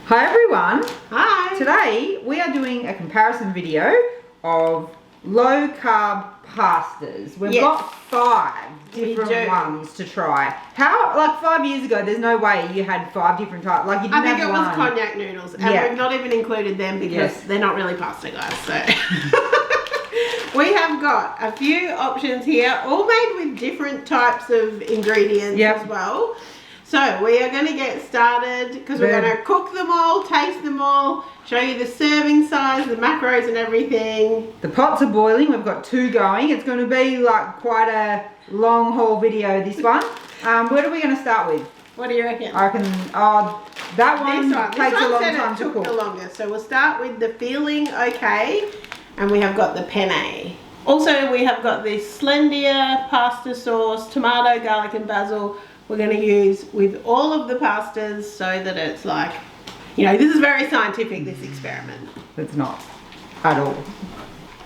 Hi everyone. Hi. Today we are doing a comparison video of low carb pastas. We've got 5 different ones to try. How, like 5 years ago, there's no way you had 5 different types. Like you didn't I think have it one. was cognac noodles, and we've not even included them because they're not really pasta, guys. So we have got a few options here, all made with different types of ingredients as well. So we are going to get started because we're going to cook them all, taste them all, show you the serving size, the macros and everything. The pots are boiling. We've got 2 going. It's going to be like quite a long haul video, this one. What are we going to start with? What do you reckon? I reckon that one takes a long time to cook. The longest. So we'll start with the feeling okay, and we have got the penne. Also, we have got this Slendia pasta sauce, tomato, garlic and basil. We're going to use with all of the pastas so that it's like, you know, this is very scientific, this experiment. It's not at all.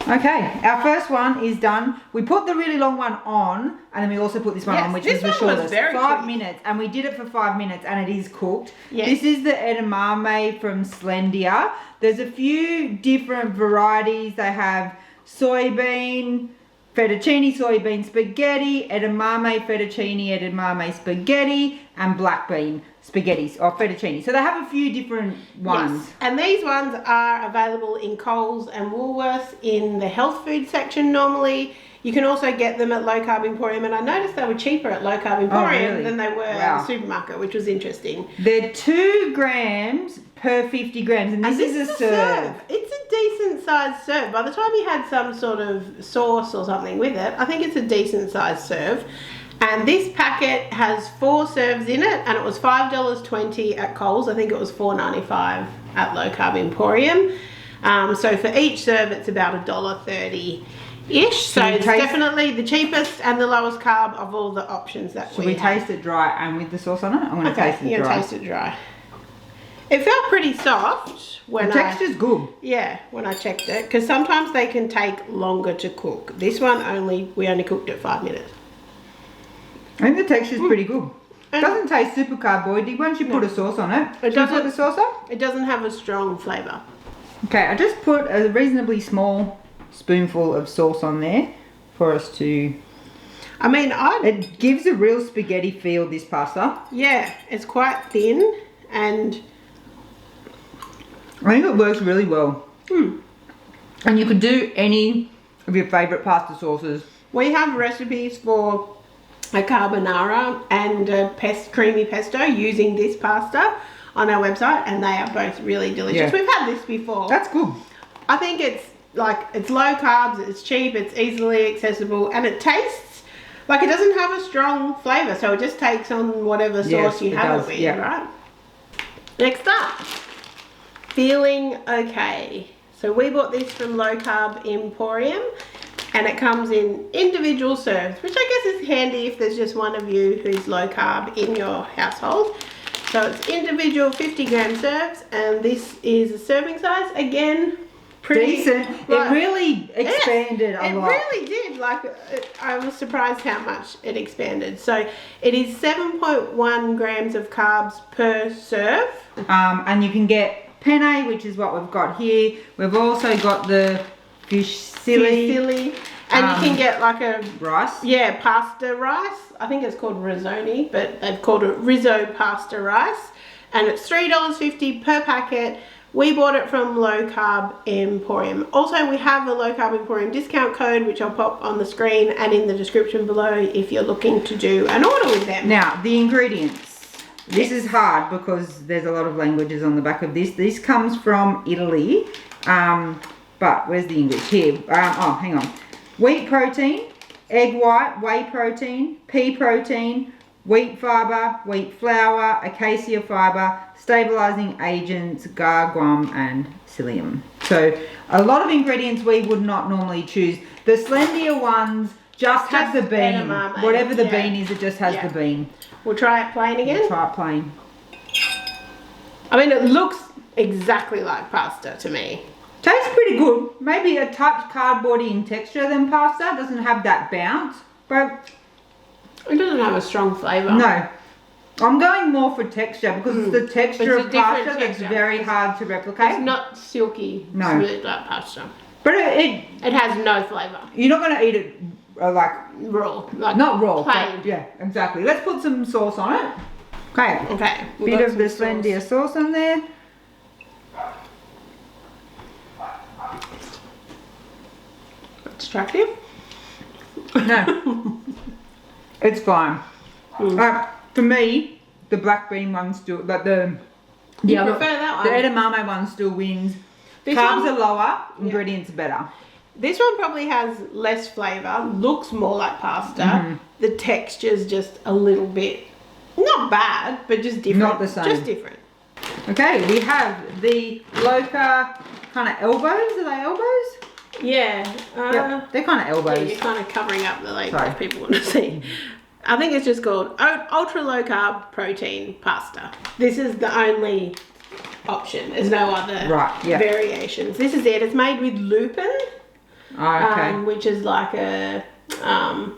Okay, our first one is done. We put the really long one on, and then we also put this one on, which is the shortest. 5 minutes, and we did it for 5 minutes, and it is cooked. Yes. This is the edamame from Slendia. There's a few different varieties. They have soybean, fettuccine soybean spaghetti, edamame fettuccine edamame spaghetti, and black bean spaghetti or fettuccine. So they have a few different ones. Yes. And these ones are available in Coles and Woolworths in the health food section normally. You can also get them at Low Carb Emporium, and I noticed they were cheaper at Low Carb Emporium than they were at the supermarket, which was interesting. They're 2 grams per 50 grams, and this is a serve. It's a decent sized serve. By the time you had some sort of sauce or something with it, I think it's a decent sized serve. And this packet has 4 serves in it, and it was $5.20 at Coles. I think it was $4.95 at Low Carb Emporium. So for each serve, it's about $1.30-ish. So it's definitely the cheapest and the lowest carb of all the options that we have. Should we taste it dry and with the sauce on it? I'm going to taste it dry. You're going to taste it dry. It felt pretty soft when the texture's good. Yeah, when I checked it, because sometimes they can take longer to cook. This one we only cooked it 5 minutes. I think the texture's pretty good. It doesn't taste super carboidy once you put a sauce on it. Should you put the sauce on? It doesn't have a strong flavour. Okay, I just put a reasonably small spoonful of sauce on there for us to... I mean, it gives a real spaghetti feel, this pasta. Yeah, it's quite thin, and I think it works really well. And you could do any of your favourite pasta sauces. We have recipes for a carbonara and a creamy pesto using this pasta on our website, and they are both really delicious. We've had this before. That's good. I think it's low carbs, it's cheap, it's easily accessible, and it tastes like it doesn't have a strong flavour, so it just takes on whatever sauce you have it with, right? Next up, feeling okay. So we bought this from Low Carb Emporium, and it comes in individual serves, which I guess is handy if there's just one of you who's low carb in your household. So it's individual 50-gram serves, and this is a serving size. Again, pretty decent. It really expanded a lot. It really did. I was surprised how much it expanded. So it is 7.1 grams of carbs per serve. And you can get penne, which is what we've got here. We've also got the Fettuccine. And you can get like a rice. Yeah, pasta rice. I think it's called risoni, but they've called it Rizzo pasta rice. And it's $3.50 per packet. We bought it from Low Carb Emporium. Also, we have a Low Carb Emporium discount code, which I'll pop on the screen and in the description below if you're looking to do an order with them. Now, the ingredients. This is hard because there's a lot of languages on the back of this. This comes from Italy. But where's the English? Here. Oh, hang on. Wheat protein, egg white, whey protein, pea protein, wheat fibre, wheat flour, acacia fibre, stabilising agents, gargum and psyllium. So a lot of ingredients we would not normally choose. The Slendia ones just have the bean. Whatever the bean is, it just has the bean. We'll try it plain again. We'll try it plain. I mean, it looks exactly like pasta to me. Tastes pretty good. Maybe a touch cardboardy in texture than pasta. Doesn't have that bounce, but it doesn't have a strong flavour. No. I'm going more for texture because it's the texture It's of a different pasta that's texture. very hard to replicate. It's not silky, No. smooth like pasta. But it It has no flavour. you're not going to eat it like Raw. Like not raw. plain. But yeah, exactly. Let's put some sauce on it. Okay. Okay. Bit of the Slendia sauce on there. It's attractive. No, it's fine. For me, the black bean one still, but the prefer that one? The edamame one still wins. This Carbs one- are lower, ingredients are better. This one probably has less flavour, looks more like pasta. The texture's just a little bit, not bad, but just different. Not the same. Just different. Okay, we have the Loca kind of elbows. Are they elbows? Yeah. Yep, they're kind of Yeah, elbows. you're kind of covering up the label Sorry. if people want to see. I think it's just called ultra low carb protein pasta. This is the only option. There's no other variations. This is it. It's made with lupin. Oh, okay. Which is like a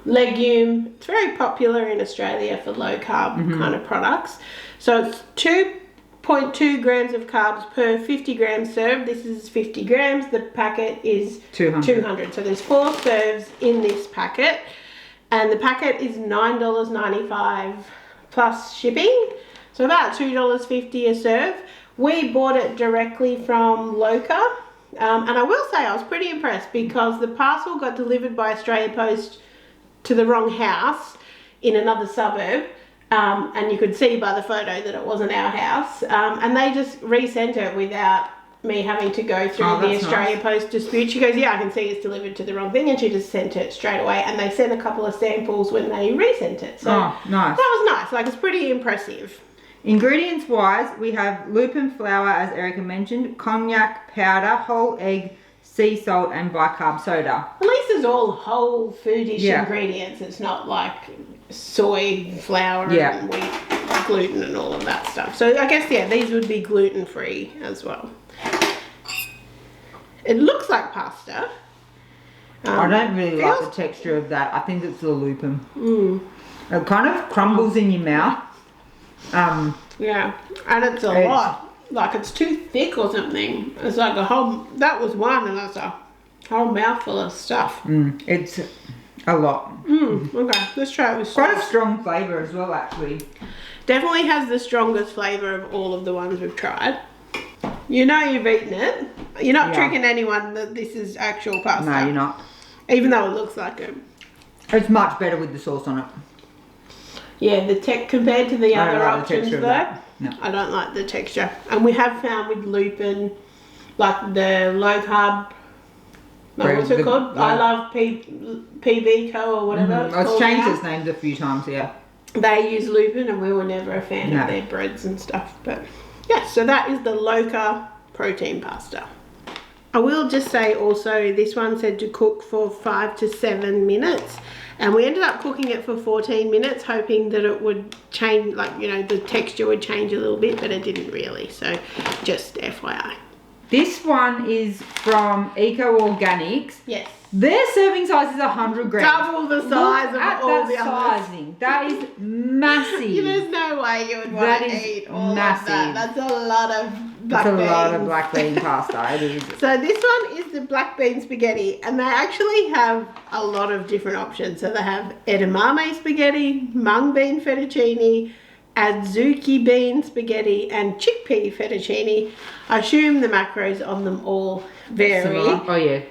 legume. It's very popular in Australia for low carb kind of products. So it's 2.2 grams of carbs per 50 grams served. This is 50 grams. The packet is 200. So there's 4 serves in this packet. And the packet is $9.95 plus shipping. So about $2.50 a serve. We bought it directly from Loca. And I will say I was pretty impressed because the parcel got delivered by Australia Post to the wrong house in another suburb. And you could see by the photo that it wasn't our house. And they just resent it without me having to go through the Australia Post dispute. She goes, yeah, I can see it's delivered to the wrong thing. And she just sent it straight away. And they sent a couple of samples when they resent it. So nice. That was nice. Like, it's pretty impressive. Ingredients wise, we have lupin flour, as Erica mentioned, cognac powder, whole egg, sea salt, and bicarb soda. At least it's all whole foodish ingredients. It's not like soy flour and wheat gluten and all of that stuff. So I guess, these would be gluten free as well. It looks like pasta. I don't really like the texture of that. I think it's the lupin. It kind of crumbles in your mouth. Yeah, and it's a lot. Like, it's too thick or something. It's like a whole, that was one, and that's a whole mouthful of stuff. It's a lot. Okay, let's try it with sauce. Quite a strong flavour as well, actually. Definitely has the strongest flavour of all of the ones we've tried. You know you've eaten it. You're not tricking anyone that this is actual pasta. No, you're not. Even though it looks like it. It's much better with the sauce on it. Yeah, the compared to the other options though, no. I don't like the texture. And we have found with lupin, like the low carb, what's it called? I love PB Co or whatever. It's changed its names a few times, They use lupin and we were never a fan of their breads and stuff. But yeah, so that is the Loca protein pasta. I will just say also, this one said to cook for 5 to 7 minutes. And we ended up cooking it for 14 minutes, hoping that it would change, like, you know, the texture would change a little bit, but it didn't really. So just FYI. This one is from Eco Organics. Yes. Their serving size is 100 grams. Double the size Look of at all that the others. sizing. That is massive. There's no way you would want to eat all massive. of that. That's a lot of black beans. That's a lot of black bean pasta. It is. So this one is the black bean spaghetti, and they actually have a lot of different options. So they have edamame spaghetti, mung bean fettuccine, adzuki bean spaghetti, and chickpea fettuccine. I assume the macros on them all vary. Similar. Oh yeah.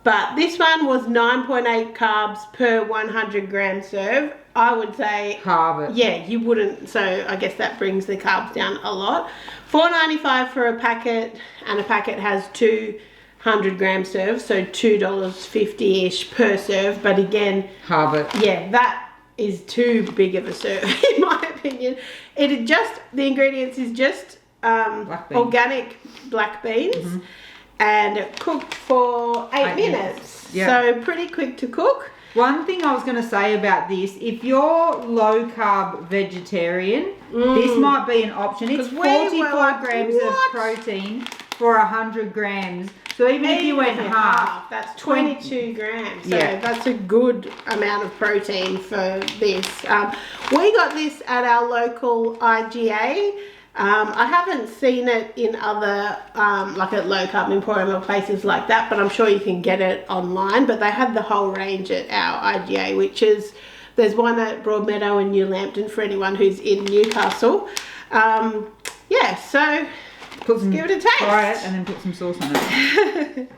But this one was 9.8 carbs per 100 gram serve. I would say halve it. Yeah, you wouldn't. So I guess that brings the carbs down a lot. $4.95 for a packet, and a packet has 200 gram serves, so $2.50-ish per serve. But again, halve it. Yeah, that is too big of a serve in my opinion. The ingredients is just organic black beans. And cooked for 8 minutes. Yeah. So pretty quick to cook. One thing I was going to say about this, if you're low carb vegetarian, this might be an option. It's 44 grams of protein for 100 grams. So even if you went half, that's 22 grams. So that's a good amount of protein for this. We got this at our local IGA. I haven't seen it in other, like at Low Carb Emporium or places like that, but I'm sure you can get it online. But they had the whole range at our IGA, which is, there's one at Broadmeadow and New Lambton for anyone who's in Newcastle. Yeah, so give it a taste. Try it and then put some sauce on it.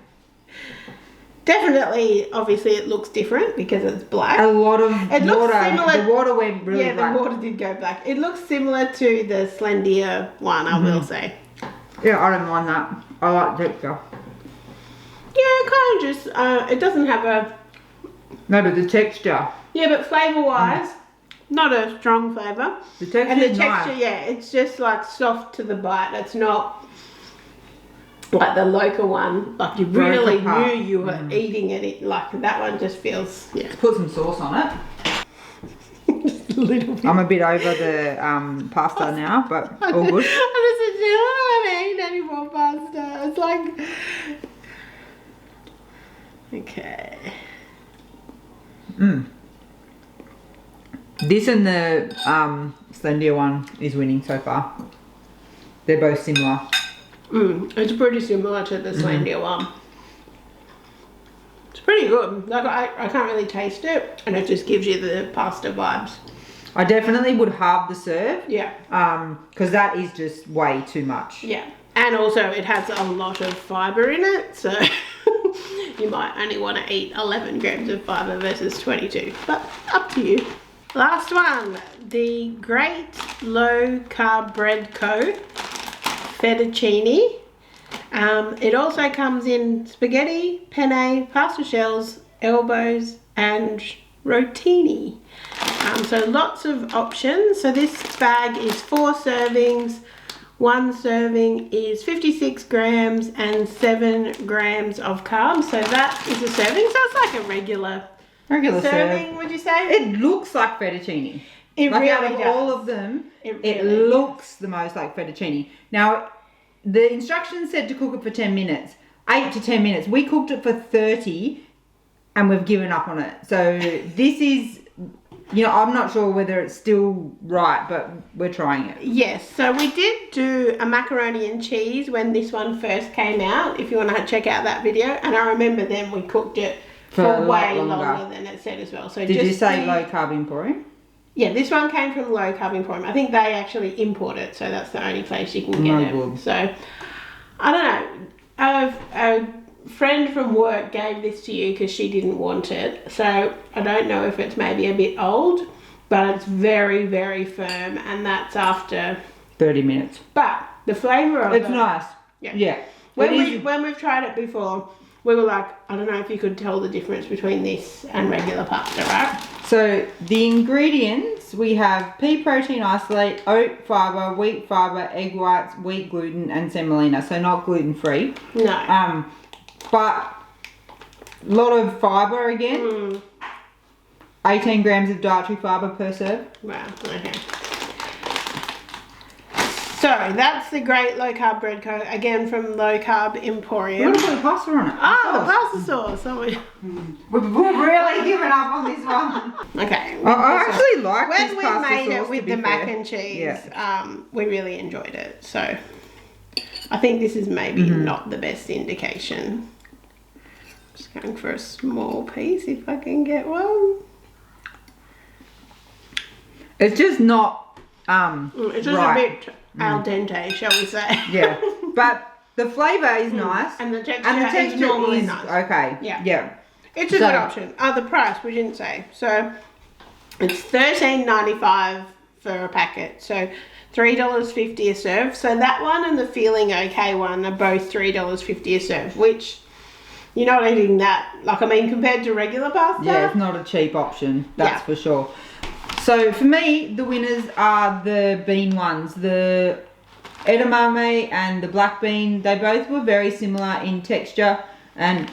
Definitely, obviously it looks different because it's black. A lot of it looks water. Similar, the water went really black. Yeah, the water did go black. It looks similar to the Slendia one, I will say. Yeah, I don't mind that. I like texture. Yeah, it kind of just, it doesn't have a... No, but the texture. Yeah, but flavour-wise, not a strong flavour. The texture and the is texture, nice. yeah, it's just like soft to the bite. It's not like the Loca one. Like you really knew you were eating it. Like that one just feels. Yeah. Let's put some sauce on it. Just a little bit. I'm a bit over the pasta now, but all good. I just don't want to eat any more pasta. It's like. Okay. This and the Slendia one is winning so far. They're both similar. It's pretty similar to the Slendia one. It's pretty good. Like I can't really taste it, and it just gives you the pasta vibes. I definitely would halve the serve. Yeah. Because that is just way too much. Yeah. And also it has a lot of fibre in it, so you might only want to eat 11 grams of fibre versus 22. But up to you. Last one, the Great Low Carb Bread Co. Fettuccine. It also comes in spaghetti, penne, pasta shells, elbows, and rotini. So lots of options. So this bag is 4 servings. One serving is 56 grams and 7 grams of carbs. So that is a serving. So it's like a regular serving, would you say? It looks like fettuccine. It like really out of does. all of them, It it really looks the most like fettuccine. Now, the instructions said to cook it for 10 minutes. 8 to 10 minutes. We cooked it for 30 and we've given up on it. So this is, you know, I'm not sure whether it's still right, but we're trying it. Yes, so we did do a macaroni and cheese when this one first came out, if you want to check out that video. And I remember then we cooked it for way longer than it said as well. So did you say Low Carb Emporium? Yeah, this one came from Low Carb Emporium. I think they actually import it, so that's the only place you can get it. Good. So, I don't know. A friend from work gave this to you because she didn't want it. So, I don't know if it's maybe a bit old, but it's very, very firm, and that's after 30 minutes. But the flavour of it... It's nice. Yeah. When we've tried it before, we were like, I don't know if you could tell the difference between this and regular pasta, right? So the ingredients, we have pea protein isolate, oat fibre, wheat fibre, egg whites, wheat gluten and semolina. So not gluten-free. No. But a lot of fibre again. 18 grams of dietary fibre per serve. Wow, okay. So that's the Great Low Carb Bread Co. Again from Low Carb Emporium. We're going to put pasta on it. Oh, the pasta sauce. We've really given up on this one. Okay. I actually like this pasta sauce. When we made it with the mac and cheese, we really enjoyed it. So I think this is maybe not the best indication. Just going for a small piece if I can get one. It's just not it's just a bit al dente, shall we say. Yeah. But the flavour is nice. And the texture is normally nice. Okay. Yeah. It's a good option. The price we didn't say. So it's $13.95 for a packet. So $3.50 a serve. So that one and the Feeling Okay one are both $3.50 a serve, which you're not eating that. Like, I mean, compared to regular pasta. Yeah, it's not a cheap option. That's for sure. So for me, the winners are the bean ones. The edamame and the black bean. They both were very similar in texture and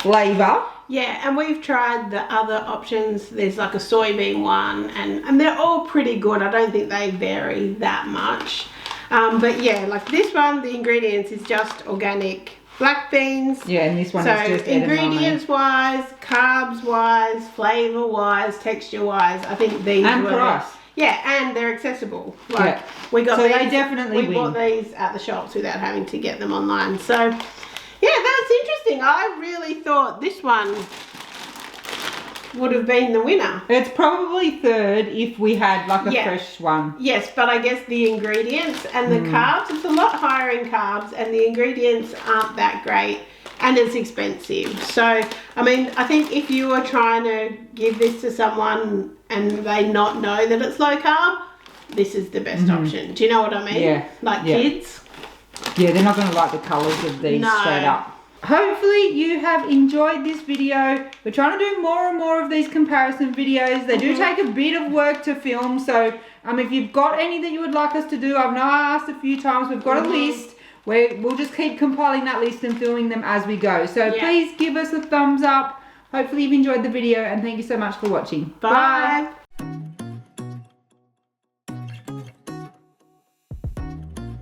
flavour. Yeah, and we've tried the other options. There's like a soybean one, and they're all pretty good. I don't think they vary that much. But yeah, like this one, the ingredients is just organic black beans. Yeah, and this one is just ingredients wise, carbs wise, flavor wise, texture wise, I think these and price. Yeah, and they're accessible. Like yeah. we got so these, they definitely we bought these at the shops without having to get them online. So yeah, that's interesting. I really thought this one would have been the winner. It's probably third if we had like a fresh one. Yes, but I guess the ingredients and the carbs, it's a lot higher in carbs and the ingredients aren't that great and it's expensive. So, I mean, I think if you were trying to give this to someone and they not know that it's low carb, this is the best option. Do you know what I mean? Yeah. Like kids. Yeah, they're not going to like the colours of these straight up. Hopefully you have enjoyed this video. We're trying to do more and more of these comparison videos. They do take a bit of work to film, so if you've got any that you would like us to do, I know I asked a few times, we've got a list where we'll just keep compiling that list and filming them as we go. So please give us a thumbs up. Hopefully you've enjoyed the video and thank you so much for watching. Bye.